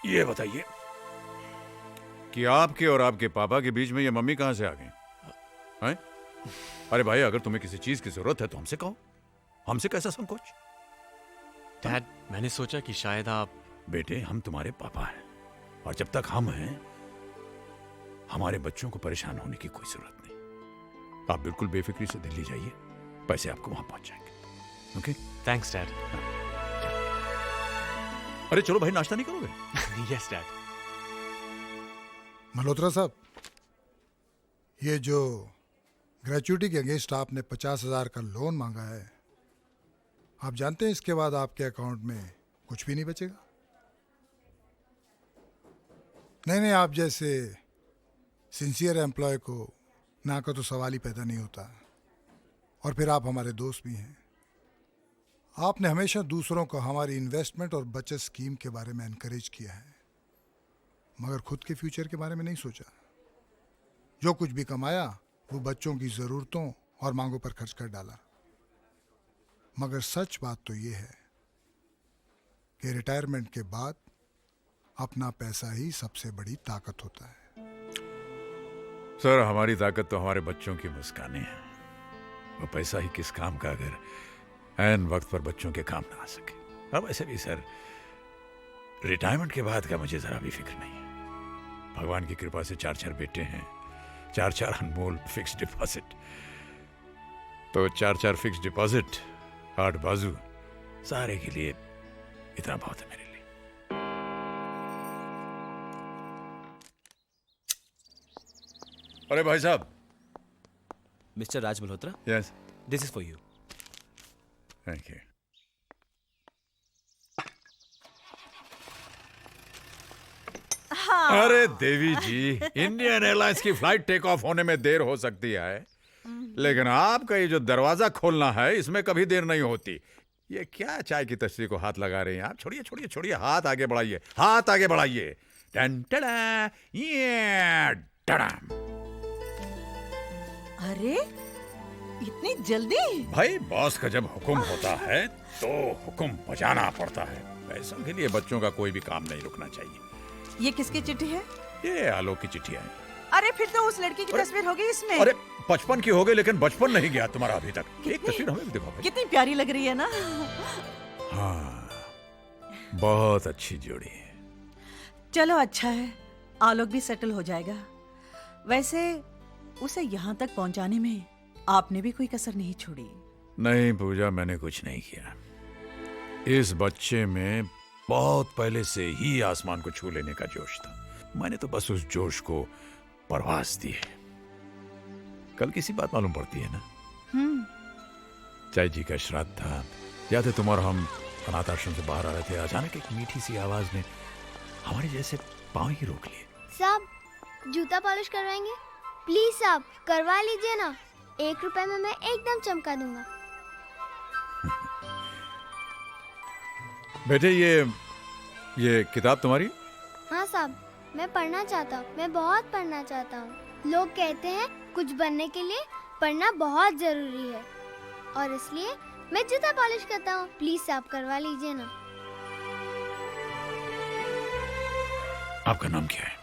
ये बताइए कि आपके और आपके पापा के बीच में ये मम्मी कहां से आ गई हैं? अरे भाई, अगर तुम्हें किसी चीज की जरूरत है तो हमसे कहो, हमसे कैसा संकोच। डैड, मैंने सोचा कि शायद आप... बेटे, हम तुम्हारे पापा हैं और जब तक हम हैं हमारे बच्चों को परेशान होने की कोई जरूरत नहीं। आप बिल्कुल बेफिक्री से दिल्ली जाइए, पैसे आपको वहां पहुंच जाएंगे। ओके? Thanks dad. अरे चलो भाई, नाश्ता नहीं करोगे? Yes dad. मल्होत्रा साहब, ये जो ग्रेचुइटी के अगेंस्ट आपने 50,000 का लोन मांगा है, आप जानते हैं इसके बाद आपके अकाउंट में कुछ भी नहीं बचेगा। नहीं, आप जैसे सिंसियर एम्प्लॉय को ना का तो सवाल ही पैदा नहीं होता। और फिर आप हमारे दोस्त भी हैं। आपने हमेशा दूसरों को हमारी इन्वेस्टमेंट और बचत स्कीम के बारे में एनकरेज किया है, मगर खुद के फ्यूचर के बारे में नहीं सोचा। जो कुछ भी कमाया वो बच्चों की ज़रूरतों और मांगों पर खर्च कर डाला। मगर सच बात तो ये है कि रिटायरमेंट के बाद अपना पैसा ही सबसे बड़ी ताकत होता है। सर, हमारी ताकत तो हमारे बच्चों की मुस्कानें हैं। वो पैसा ही किस काम का अगर ऐन वक्त पर बच्चों के काम ना आ सके। अब ऐसे भी सर, रिटायरमेंट के बाद का मुझे जरा भी फिक्र नहीं है। भगवान की कृपा से 4 बेटे हैं, 4 अनमोल फिक्स डिपॉजिट। तो 4 फिक्स डिपॉजिट, 8 बाजू, सारे के लिए इतना बहुत है मेरे लिए। अरे भाई साहब। Mister Raj Malhotra, yes, this is for you. Thank you. अरे देवी जी, इंडियन एयरलाइंस की फ्लाइट टेक ऑफ होने में देर हो सकती है, लेकिन आपका ये जो दरवाजा खोलना है इसमें कभी देर नहीं होती। ये क्या चाय की तस्वीर को हाथ लगा रहे हैं आप? छोड़िए छोड़िए छोड़िए, हाथ आगे बढ़ाइए, हाथ आगे बढ़ाइए। टन टड़ा, ये टड़ाम। अरे इतनी जल्दी? भाई, बॉस का जब हुक्म होता है तो हुक्म बजाना पड़ता है। पैसों के लिए बच्चों का कोई भी काम नहीं रुकना चाहिए। ये किसकी चिट्ठी है? ये आलोक की चिट्ठी आई। अरे फिर तो उस लड़की की तस्वीर हो गई इसमें। अरे 55 की हो गई, लेकिन बचपन नहीं गया तुम्हारा अभी तक। एक तस्वीर हमें भी दिखाओ भाई। कितनी प्यारी लग रही है ना। हाँ, बहुत अच्छी जोड़ी है। चलो अच्छा है, आलोक भी सेटल हो जाएगा। वैसे उसे यहाँ तक पहुँचाने में आपने भी कोई कसर नहीं छोड़ी। नहीं पूजा, मैंने कुछ नहीं किया। इस बच्चे में बहुत पहले से ही आसमान को छू लेने का जोश था। मैंने तो बस उस जोश को परवास दी है। कल किसी बात मालूम पड़ती है ना? चाय जी का श्राद्ध था, याद है? तुम और हम अनाथ आश्रम से बाहर आ रहे थे, अचानक एक मीठी सी आवाज ने हमारे जैसे पांव ही रोक लिए। साहब, जूता पॉलिश करवाएंगे? प्लीज साहब, करवा लीजिए ना। 1 रुपए में मैं एकदम चमका दूंगा। बेटे, ये किताब तुम्हारी? हाँ साहब, मैं पढ़ना चाहता हूँ। मैं बहुत पढ़ना चाहता हूँ। लोग कहते हैं कुछ बनने के लिए पढ़ना बहुत जरूरी है, और इसलिए मैं जूता पॉलिश करता हूँ। प्लीज साहब, करवा लीजिए ना। आपका नाम क्या है?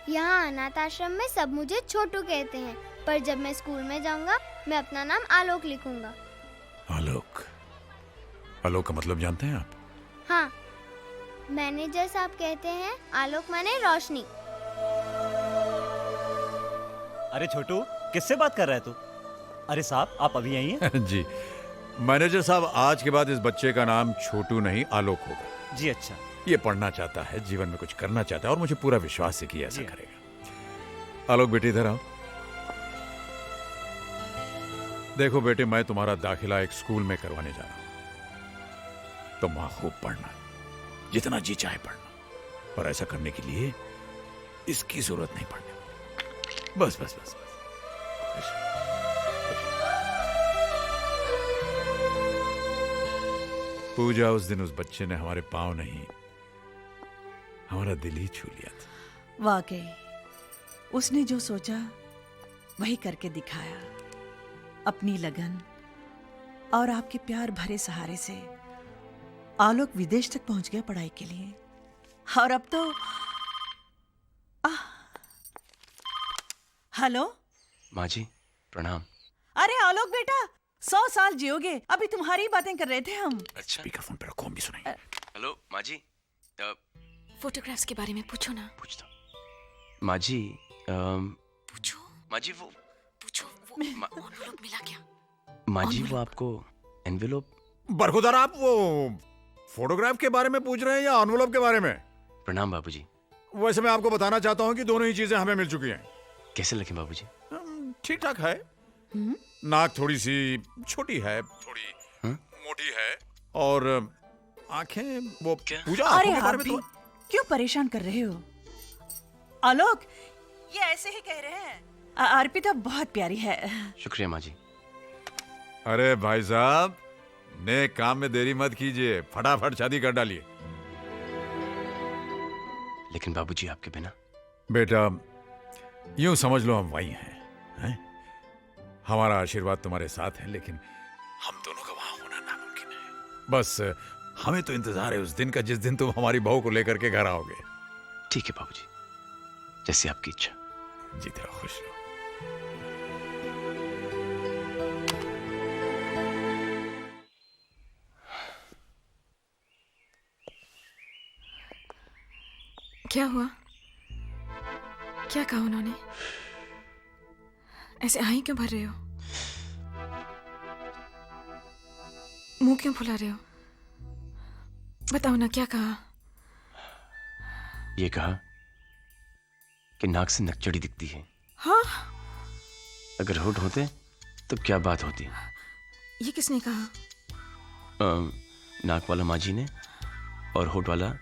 यहाँ अनाथ आश्रम में सब मुझे छोटू कहते हैं, पर जब मैं स्कूल में जाऊँगा मैं अपना नाम आलोक लिखूंगा। आलोक? आलोक का मतलब जानते हैं आप? हाँ, मैनेजर साहब कहते हैं आलोक माने रोशनी। अरे छोटू, किससे बात कर रहा है तू? अरे साहब, आप अभी आई हैं? जी मैनेजर साहब, आज के बाद इस बच्चे का नाम छोटू नहीं आलोक होगा। जी अच्छा। ये पढ़ना चाहता है, जीवन में कुछ करना चाहता है, और मुझे पूरा विश्वास है कि ऐसा करेगा। आलोक बेटे, इधर आओ। देखो बेटे, मैं तुम्हारा दाखिला एक स्कूल में करवाने जा रहा हूं। तुम वहां खूब पढ़ना, जितना जी चाहे पढ़ना, और ऐसा करने के लिए इसकी जरूरत नहीं पड़ने। बस बस बस बस। पूजा, उस दिन उस बच्चे ने हमारे पांव नहीं, हमारा दिल ही छू लिया था। वाकई उसने जो सोचा वही करके दिखाया। अपनी लगन और आपके प्यार भरे सहारे से आलोक विदेश तक पहुंच गया पढ़ाई के लिए। और अब तो हेलो। माँ जी प्रणाम। अरे आलोक बेटा, 100 साल जियोगे। अभी तुम्हारी बातें कर रहे थे हम। स्पीकर फोन पे रखो, हम भी सुनाएंगे। हेलो माँ जी। फोटोग्राफ्स के बारे में पूछो ना। पूछता माँ जी। पूछो माँ जी वो एनवेलप मिला क्या? माँ जी वो आपको एनवेलोप। बरखुदार, आप वो फोटोग्राफ के बारे में पूछ रहे हैं या एनवेलप के बारे में? प्रणाम बाबूजी। वैसे मैं आपको बताना चाहता हूँ कि दोनों ही चीजें हमें मिल चुकी हैं। कैसे लगे बाबूजी? ठीक ठाक है। नाक थोड़ी सी छोटी है, थोड़ी मोटी है, और आंखें वो पूजा अरे आंखों के आप बारे में भी क्यों परेशान कर रहे हो? आलोक, ये ऐसे ही कह रहे हैं। अर्पिता बहुत प्यारी है। शुक्रिया माँ जी। अरे भाई साहब, नेक काम में देरी मत कीजिए, फटाफट शादी कर डालिए। लेकिन बाबूजी आपके बिना। बेटा यूं समझ लो हम वही हैं? हमारा आशीर्वाद तुम्हारे साथ है, लेकिन हम दोनों का वहां होना नामुमकिन है। बस हमें तो इंतजार है उस दिन का जिस दिन तुम हमारी बहू को लेकर के घर आओगे। ठीक है बाबूजी, जैसी आपकी इच्छा। जीते रहो, खुश रहो। क्या हुआ? क्या कहा उन्होंने? ऐसे आही क्यों भर रहे हो? मुंह क्यों फुला रहे हो? बताओ ना, क्या कहा? ये कहा कि नाक से नकचड़ी दिखती है। हाँ? अगर होठ होते तो क्या बात होती? ये किसने कहा? नाक वाला माँ जी ने और होठ वाला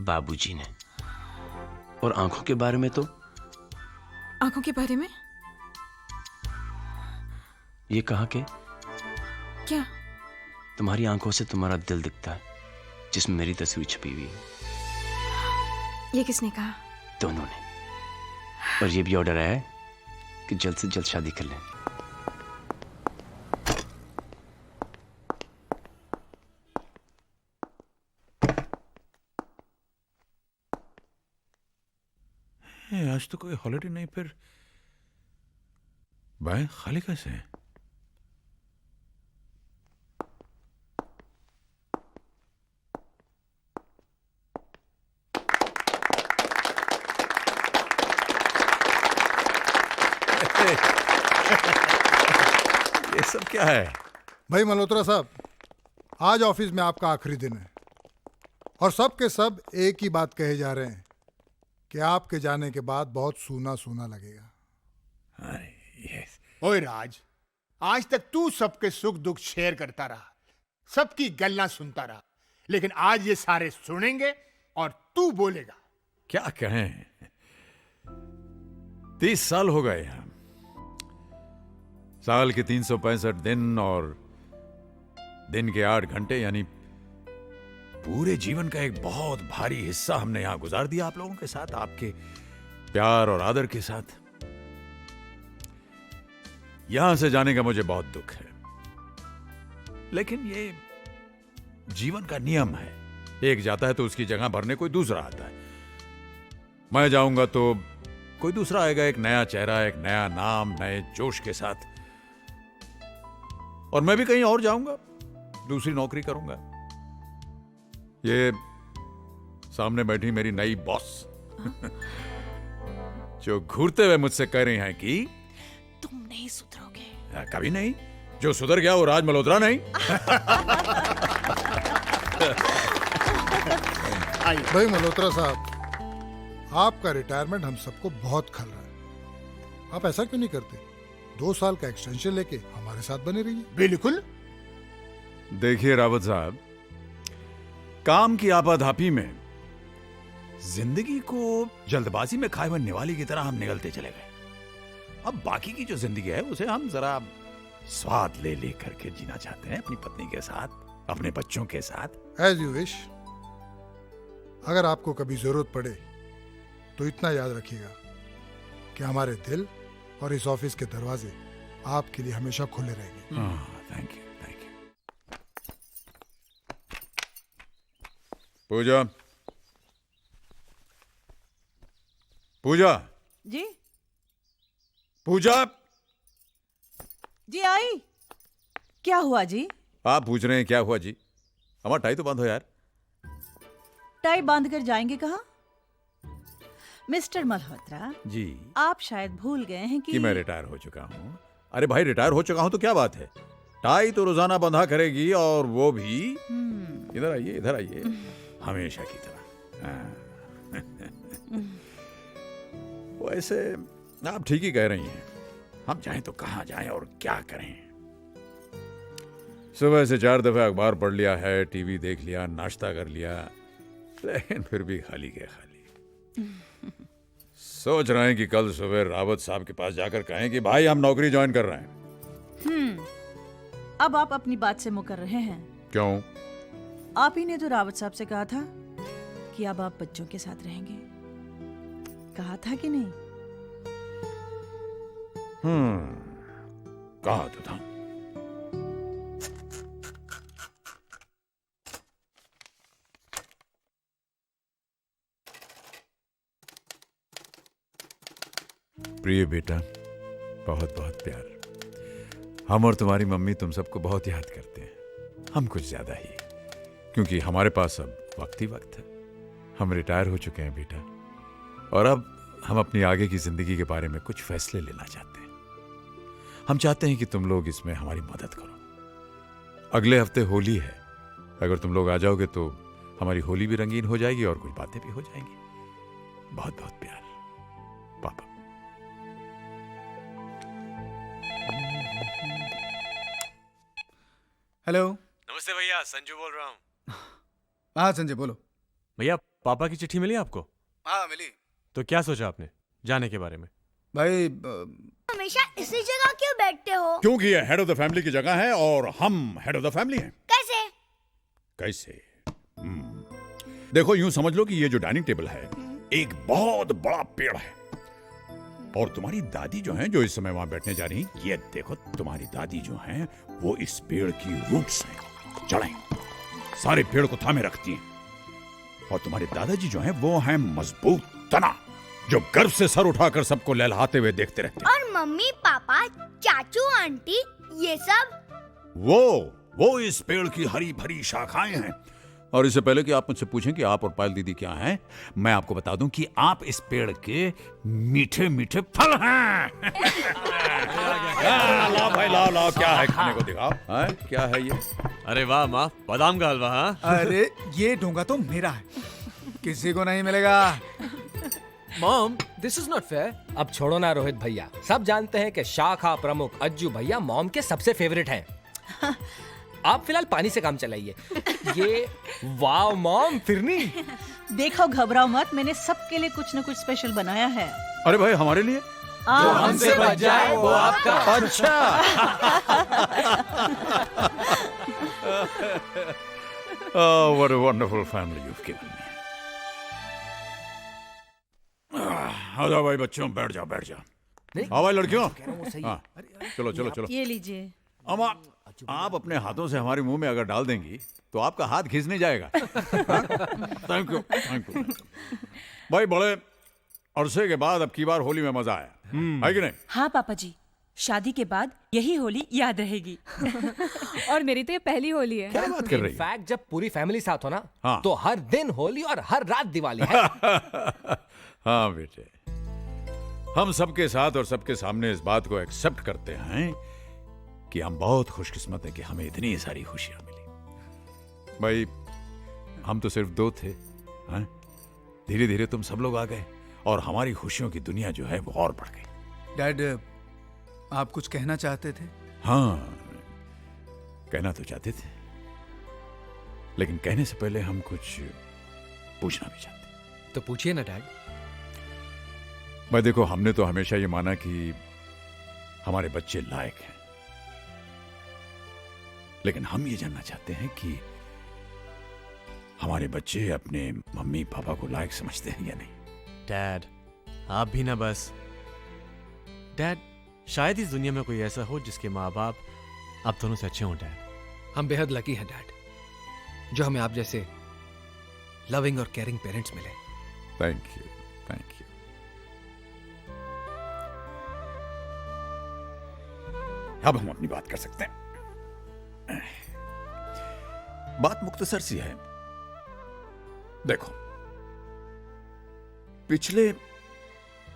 बाबूजी ने। और आंखों के बारे में तो? आंखों के बारे में? ये कहा कि क्या? तुम्हारी आंखों से तुम्हारा दिल दिखता है, जिसमें मेरी तस्वीर छपी हुई है। ये किसने कहा? दोनों ने। और ये भी ऑर्डर आया है कि जल्द से जल्द शादी कर लें। आज तो कोई हॉलिडे नहीं, फिर बैंक खाली कैसे है? ये सब क्या है? भाई मल्होत्रा साहब, आज ऑफिस में आपका आखिरी दिन है और सब के सब एक ही बात कहे जा रहे हैं कि आपके जाने के बाद बहुत सूना सूना लगेगा। ओए राज, आज तक तू सबके सुख दुख शेयर करता रहा, सबकी गल्ला सुनता रहा, लेकिन आज ये सारे सुनेंगे और तू बोलेगा। क्या कहें, 30 साल हो गए हम। साल के 365 दिन और दिन के 8 घंटे, यानी पूरे जीवन का एक बहुत भारी हिस्सा हमने यहां गुजार दिया आप लोगों के साथ, आपके प्यार और आदर के साथ। यहां से जाने का मुझे बहुत दुख है, लेकिन ये जीवन का नियम है। एक जाता है तो उसकी जगह भरने कोई दूसरा आता है। मैं जाऊंगा तो कोई दूसरा आएगा, एक नया चेहरा, एक नया नाम, नए जोश के साथ। और मैं भी कहीं और जाऊंगा, दूसरी नौकरी करूंगा। ये सामने बैठी मेरी नई बॉस जो घूरते हुए मुझसे कह रही हैं कि तुम नहीं सुधरोगे। कभी नहीं। जो सुधर गया वो राज मल्होत्रा नहीं। भाई मल्होत्रा साहब, आपका रिटायरमेंट हम सबको बहुत खल रहा है। आप ऐसा क्यों नहीं करते? 2 साल का एक्सटेंशन लेके हमारे साथ बने रहिए। बिल्कुल। देखिए रावत साहब, काम की आपाधापी में जिंदगी को जल्दबाजी में खाए हुए निवाले की तरह हम निगलते चले गए। अब बाकी की जो जिंदगी है उसे हम जरा स्वाद ले ले करके जीना चाहते हैं, अपनी पत्नी के साथ, अपने बच्चों के साथ। As you wish. अगर आपको कभी जरूरत पड़े तो इतना याद रखिएगा कि हमारे दिल और इस ऑफिस के दरवाजे आपके लिए हमेशा खुले रहेंगे। Thank you, thank you. Pooja, Pooja, जी पूजा, जी आई। क्या हुआ जी? आप पूछ रहे हैं क्या हुआ जी? हमारा टाई तो बंद हो यार। टाई बांध कर जाएंगे कहाँ? मिस्टर मल्होत्रा जी, आप शायद भूल गए हैं कि मैं रिटायर हो चुका हूँ। अरे भाई, रिटायर हो चुका हूँ तो क्या बात है, टाई तो रोजाना बंधा करेगी, और वो भी इधर आइए, इधर आइए, हमेशा की तरह। हाँ। वैसे आप ठीक ही कह रही हैं, हम जाएं तो कहाँ जाएं और क्या करें। सुबह से 4 दफे अखबार पढ़ लिया है, टीवी देख लिया, नाश्ता कर लिया, लेकिन फिर भी खाली के खाली। सोच रहे हैं कि कल सुबह रावत साहब के पास जाकर कहें कि भाई हम नौकरी ज्वाइन कर रहे हैं। अब आप अपनी बात से मुकर रहे हैं। क्यों? आप ही ने तो रावत साहब से कहा था कि अब आप बच्चों के साथ रहेंगे, कहा था कि नहीं? कहा तो था। प्रिय बेटा, बहुत बहुत प्यार। हम और तुम्हारी मम्मी तुम सबको बहुत याद करते हैं, हम कुछ ज्यादा ही, क्योंकि हमारे पास अब वक्त ही वक्त है। हम रिटायर हो चुके हैं बेटा, और अब हम अपनी आगे की जिंदगी के बारे में कुछ फैसले लेना चाहते हैं। हम चाहते हैं कि तुम लोग इसमें हमारी मदद करो। अगले हफ्ते होली है, अगर तुम लोग आ जाओगे तो हमारी होली भी रंगीन हो जाएगी और कुछ बातें भी हो जाएंगी। बहुत बहुत प्यार, पापा। हेलो। नमस्ते भैया, संजू बोल रहा हूँ। हाँ संजय बोलो। भैया, पापा की चिट्ठी मिली आपको? हाँ मिली। तो क्या सोचा आपने जाने के बारे में? भाई हमेशा इसी जगह क्यों बैठते हो? क्योंकि ये हेड ऑफ द फैमिली की जगह है और हम हेड ऑफ द फैमिली हैं। कैसे? कैसे? देखो, यूं समझ लो कि ये जो डाइनिंग टेबल है एक बहुत बड़ा पेड़ है, और तुम्हारी दादी जो हैं, जो इस समय वहां बैठने जा रही, ये देखो, तुम्हारी दादी जो हैं वो इस पेड़ की रूट्स हैं, जड़ें सारे पेड़ को थामे रखती हैं। और तुम्हारे दादाजी जो हैं वो हैं मजबूत तना, जो गर्व से सर उठाकर सबको लहलहाते हुए देखते रहते हैं। और मम्मी पापा चाचू आंटी ये सब? वो इस पेड़ की हरी भरी शाखाएं हैं। और इससे पहले कि आप मुझसे पूछें कि आप और पायल दीदी क्या हैं, मैं आपको बता दूं कि आप इस पेड़ के मीठे मीठे फल हैं। लाओ भाई, लाओ, क्या है खाने को, दिखाओ। क्या है ये? अरे वाह माँ, बादाम का हलवा। हाँ, अरे ये डोंगा तो मेरा है, किसी को नहीं मिलेगा। Mom, this is not fair. अब छोड़ो ना रोहित भैया, सब जानते हैं कि शाखा प्रमुख अज्जू भैया मॉम के सबसे फेवरेट हैं। आप फिलहाल पानी से काम चलाइए। ये वाह मॉम, फिरनी। देखो, घबराओ मत, मैंने सबके लिए कुछ न कुछ स्पेशल बनाया है। अरे भाई, हमारे लिए? जो हमसे बच जाए वो आपका। अच्छा। Oh, what a wonderful family you've given me. आ जाओ भाई बच्चों, बैठ जाओ। आओ भाई लड़कियों। हाँ, चलो। ये लीजिए। अम्मा, आप अपने हाथों से हमारे मुंह में अगर डाल देंगी तो आपका हाथ घिस नहीं जाएगा। Thank you. भाई, बड़े अरसे के बाद अब की बार होली में मजा आया है कि नहीं? हाँ पापा जी, शादी के बाद यही होली याद रहेगी। और मेरी तो ये पहली होली है। क्या बात कर रही है? इनफैक्ट जब पूरी फैमिली साथ हो ना, हाँ। तो हर दिन होली और हर रात दिवाली है। हाँ बेटे, हम सबके साथ और सबके सामने इस बात को एक्सेप्ट करते हैं कि हम बहुत खुशकिस्मत हैं कि हमें इतनी सारी खुशियां मिली। भाई, हम तो सिर्फ 2 थे, धीरे धीरे तुम सब लोग आ गए और हमारी खुशियों की दुनिया जो है वो और बढ़ गई। डैड, आप कुछ कहना चाहते थे? हाँ, कहना तो चाहते थे, लेकिन कहने से पहले हम कुछ पूछना भी चाहते। तो पूछिए ना डैड। भाई देखो, हमने तो हमेशा ये माना कि हमारे बच्चे लायक हैं, लेकिन हम ये जानना चाहते हैं कि हमारे बच्चे अपने मम्मी पापा को लायक समझते हैं या नहीं। डैड, आप भी ना बस। डैड, शायद इस दुनिया में कोई ऐसा हो जिसके माँ बाप आप दोनों से अच्छे हों। डैड, हम बेहद लकी हैं डैड, जो हमें आप जैसे लविंग और केयरिंग पेरेंट्स मिले। Thank you. अब हम अपनी बात कर सकते हैं। बात मुख्तसर सी है। देखो, पिछले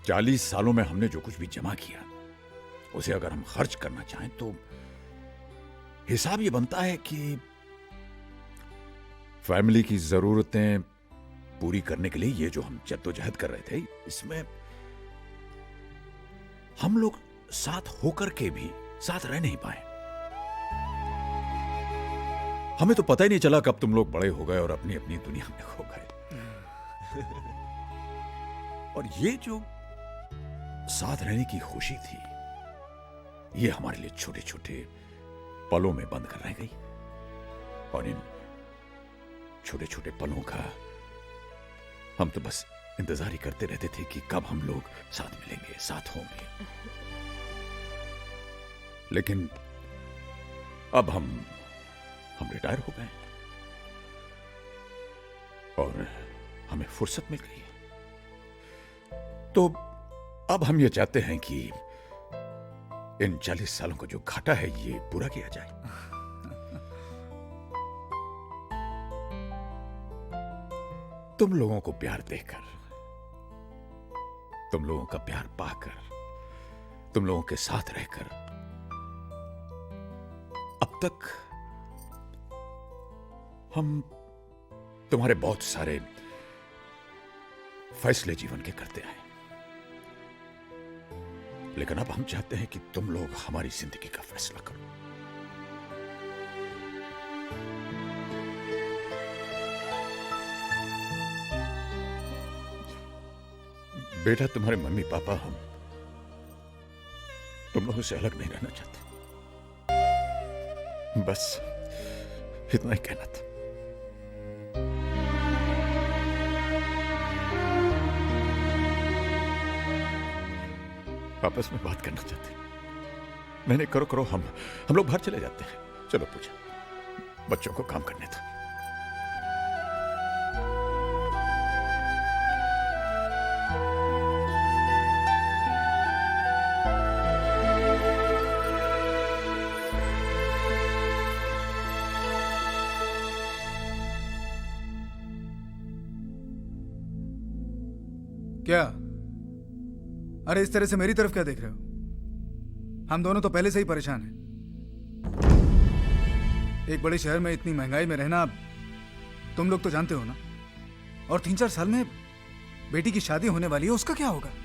40 सालों में हमने जो कुछ भी जमा किया, उसे अगर हम खर्च करना चाहें तो हिसाब ये बनता है कि फैमिली की जरूरतें पूरी करने के लिए ये जो हम जद्दोजहद कर रहे थे, इसमें हम लोग साथ होकर के भी साथ रह नहीं पाए। हमें तो पता ही नहीं चला कब तुम लोग बड़े हो गए और अपनी अपनी दुनिया में खो गए। और ये जो साथ रहने की खुशी थी, ये हमारे लिए छोटे छोटे पलों में बंद कर रह गई। और इन छोटे छोटे पलों का हम तो बस इंतजार ही करते रहते थे कि कब हम लोग साथ मिलेंगे, साथ होंगे। लेकिन अब हम रिटायर हो गए और हमें फुर्सत मिल गई है। तो अब हम ये चाहते हैं कि इन 40 सालों का जो घाटा है ये पूरा किया जाए। तुम लोगों को प्यार देकर, तुम लोगों का प्यार पाकर, तुम लोगों के साथ रहकर अब तक हम तुम्हारे बहुत सारे फैसले जीवन के करते आए, लेकिन अब हम चाहते हैं कि तुम लोग हमारी जिंदगी का फैसला करो। बेटा, तुम्हारे मम्मी पापा हम तुम लोगों से अलग नहीं रहना चाहते। बस इतना ही कहना था। आपस में बात करना चाहते। नहीं करो करो, हम लोग बाहर चले जाते हैं। चलो पूजा, बच्चों को काम करने दो। क्या? अरे इस तरह से मेरी तरफ क्या देख रहे हो? हम दोनों तो पहले से ही परेशान हैं। एक बड़े शहर में इतनी महंगाई में रहना तुम लोग तो जानते हो ना। और 3-4 साल में बेटी की शादी होने वाली है, उसका क्या होगा?